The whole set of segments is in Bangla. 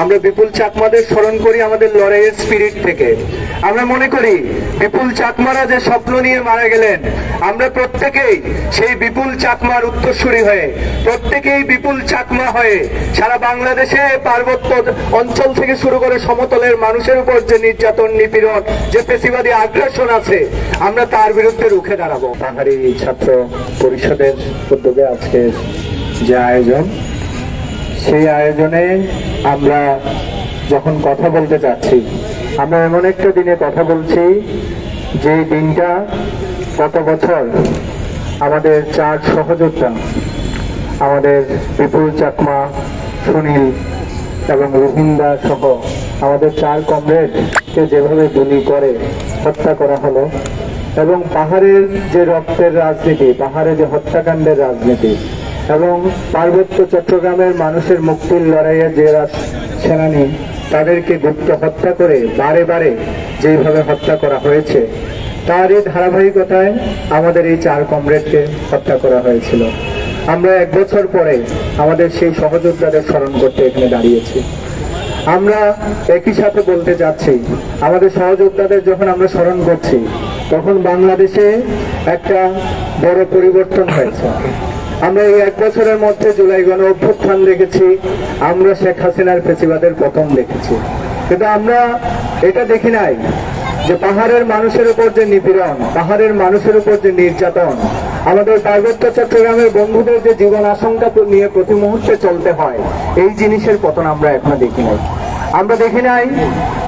আমরা বিপুল চাকমাদের স্মরণ করি আমাদের লড়াইয়ের স্পিরিট থেকে। আমরা মনে করি বিপুল চাকমারা যে স্বপ্ন নিয়ে মারা গেলেন, আমরা প্রত্যেকেই সেই বিপুল চাকমার উত্তরসূরি হয়ে, প্রত্যেকেই বিপুল চাকমা হয়ে সারা বাংলাদেশে পার্বত্য অঞ্চল থেকে শুরু করে সমতলের মানুষের উপর যে নির্যাতন, নিপীড়ন, যে ফেসিবাদী আগ্রাসন আছে, আমরা তার বিরুদ্ধে রুখে দাঁড়াবো। পাহাড়ি ছাত্র পরিষদের উদ্যোগে আজকে যে আয়োজন, সেই আয়োজনে আমরা যখন কথা বলতে যাচ্ছি, আমরা এমন একটা দিনে কথা বলছি যে দিনটা গত বছর আমাদের 4 সহযোদ্ধা, আমাদের বিপুল চাকমা, সুনীল এবং রোহিঙ্গা সহ আমাদের 4 কমরেডকে যেভাবে গুলি করে হত্যা করা হলো, এবং পাহাড়ের যে রক্তের রাজনীতি, পাহাড়ে যে হত্যাকাণ্ডের রাজনীতি, এবং পার্বত্য চট্টগ্রামের মানুষের মুক্তির লড়াইয়ে যে সেনানী, তাদেরকে গুপ্ত হত্যা করে বারে বারে যেভাবে হত্যা করা হয়েছে, তারই ধারাবাহিকতায় আমাদের এই 4 কমরেডকে হত্যা করা হয়েছিল। আমরা 1 বছর পরে আমাদের সেই সহযোদ্ধাদের স্মরণ করতে এখানে দাঁড়িয়েছি। আমরা একই সাথে বলতে চাচ্ছি, আমাদের সহযোদ্ধাদের যখন আমরা স্মরণ করছি, তখন বাংলাদেশে একটা বড় পরিবর্তন হয়েছে। আমরা এই 1 বছরের মধ্যে জুলাই গণ অভ্যুত্থান দেখেছি, আমরা শেখ হাসিনার ফেসিবাদের পতন দেখেছি, কিন্তু আমরা এটা দেখি নাই যে পাহাড়ের মানুষের উপর যে নিপীড়ন, পাহাড়ের মানুষের উপর যে নির্যাতন, আমাদের পার্বত্য চট্টগ্রামের বন্ধুদের যে জীবন আশঙ্কা নিয়ে প্রতি মুহূর্তে চলতে হয়, এই জিনিসের পতন আমরা এখনো দেখি নাই। আমরা দেখি নাই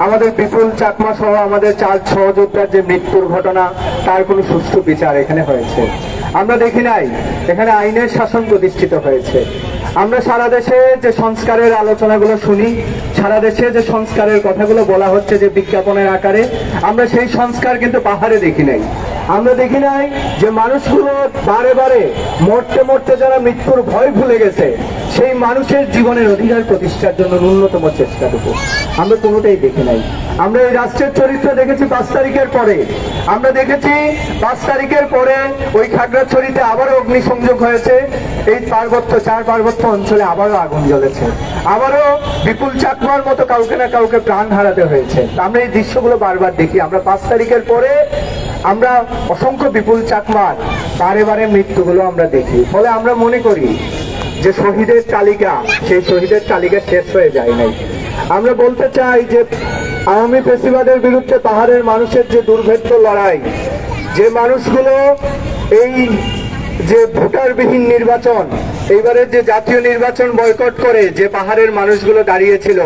আমাদের বিপুল চাকমা সহ আমাদের 4 সহযোদ্ধার যে মৃত্যুর ঘটনা, তার কোনো সুষ্ঠু বিচার এখানে হয়েছে। আমরা দেখি নাই এখানে আইনের শাসন প্রতিষ্ঠিত হয়েছে। আমরা সারা দেশে যে সংস্কারের আলোচনাগুলো শুনি, সারা দেশে যে সংস্কারের কথাগুলো বলা হচ্ছে যে বিজ্ঞাপনের আকারে, আমরা সেই সংস্কার কিন্তু পাহাড়ে দেখি নাই। আমরা দেখি নাই যে মানুষগুলো বারে বারে মরতে মরতে যারা মৃত্যুর ভয় ভুলে গেছে, সেই মানুষের জীবনের অধিকার প্রতিষ্ঠার জন্য ন্যূনতম চেষ্টাটুকু আমরা কোনোটাই দেখি নাই। আমরা এই রাষ্ট্রের চরিত্র দেখেছি 5 তারিখের পরে। আমরা দেখেছি 5 তারিখের পরে ওই খাগড়াছড়িতে আবারও অগ্নিসংযোগ হয়েছে, এই পার্বত্য অঞ্চলে আবারও আগুন জ্বলেছে, আবারও বিপুল চাকমার মতো কাউকে না কাউকে প্রাণ হারাতে হয়েছে। আমরা এই দৃশ্যগুলো বারবার দেখি। আমরা 5 তারিখের পরে আমরা অসংখ্য বিপুল চাকমার বারে বারে মৃত্যুগুলো আমরা দেখি। ফলে আমরা মনে করি যে শহীদের তালিকা, সেই শহীদের তালিকা শেষ হয়ে যায় নাই। আমরা বলতে চাই যে আওয়ামী ফেসিবাদের বিরুদ্ধে পাহাড়ের মানুষের যে দুর্ভেদ্য লড়াই, যে মানুষগুলো এই যে ভোটারবিহীন নির্বাচন, এইবারের যে জাতীয় নির্বাচন বয়কট করে যে পাহাড়ের মানুষগুলো দাঁড়িয়েছিল,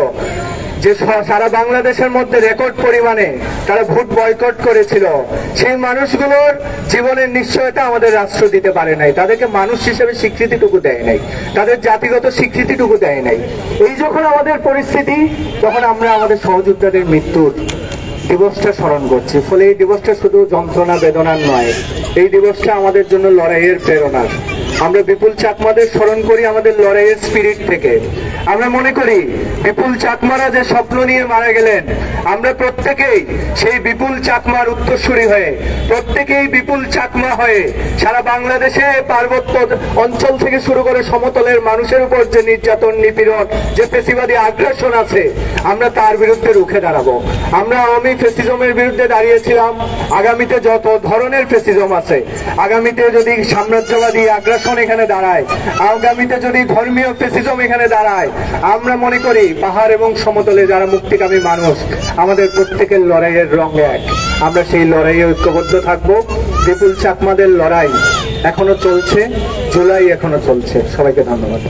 যে সারা বাংলাদেশের মধ্যে রেকর্ড পরিমাণে তারা ভোট বয়কট করেছিল, সেই মানুষগুলোর জীবনের নিশ্চয়তা আমাদের রাষ্ট্র দিতে পারে নাই। তাদেরকে মানুষ হিসেবে স্বীকৃতিটুকু দেয় নাই, তাদের জাতিগত স্বীকৃতিটুকু দেয় নাই। এই যখন আমাদের পরিস্থিতি, তখন আমরা আমাদের সহযোদ্ধাদের মৃত্যুর দিবসটা স্মরণ করছি। ফলে এই দিবসটা শুধু যন্ত্রণা বেদনার নয়, এই দিবসটা আমাদের জন্য লড়াইয়ের প্রেরণার। আমরা বিপুল চাকমাদের স্মরণ করি আমাদের লড়াইয়ের স্পিরিট থেকে। আমরা মনে করি বিপুল চাকমারা যে স্বপ্ন নিয়ে মারা গেলেন, আমরা প্রত্যেকেই সেই বিপুল চাকমার উত্তরসূরি হয়ে, প্রত্যেকেই বিপুল চাকমা হয়ে সারা বাংলাদেশে পার্বত্য অঞ্চল থেকে শুরু করে সমতলের মানুষের উপর যে নির্যাতন, নিপীড়ন, যে ফেসিবাদী আগ্রাসন আছে, আমরা তার বিরুদ্ধে রুখে দাঁড়াবো। আমরা আওয়ামী ফেসিজমের বিরুদ্ধে দাঁড়িয়েছিলাম, আগামীতে যত ধরনের ফেসিজম আছে, আগামীতে যদি সাম্রাজ্যবাদী আগ্রাসন এখানে দাঁড়ায়, আগামীতে যদি ধর্মীয় ফেসিজম এখানে দাঁড়ায়, আমরা মনে করি পাহাড় এবং সমতলে যারা মুক্তিকামী মানুষ, আমাদের প্রত্যেকের লড়াইয়ের রং এক। আমরা সেই লড়াইয়ে ঐক্যবদ্ধ থাকবো। বিপুল চাকমাদের লড়াই এখনো চলছে, জুলাই এখনো চলছে। সবাইকে ধন্যবাদ।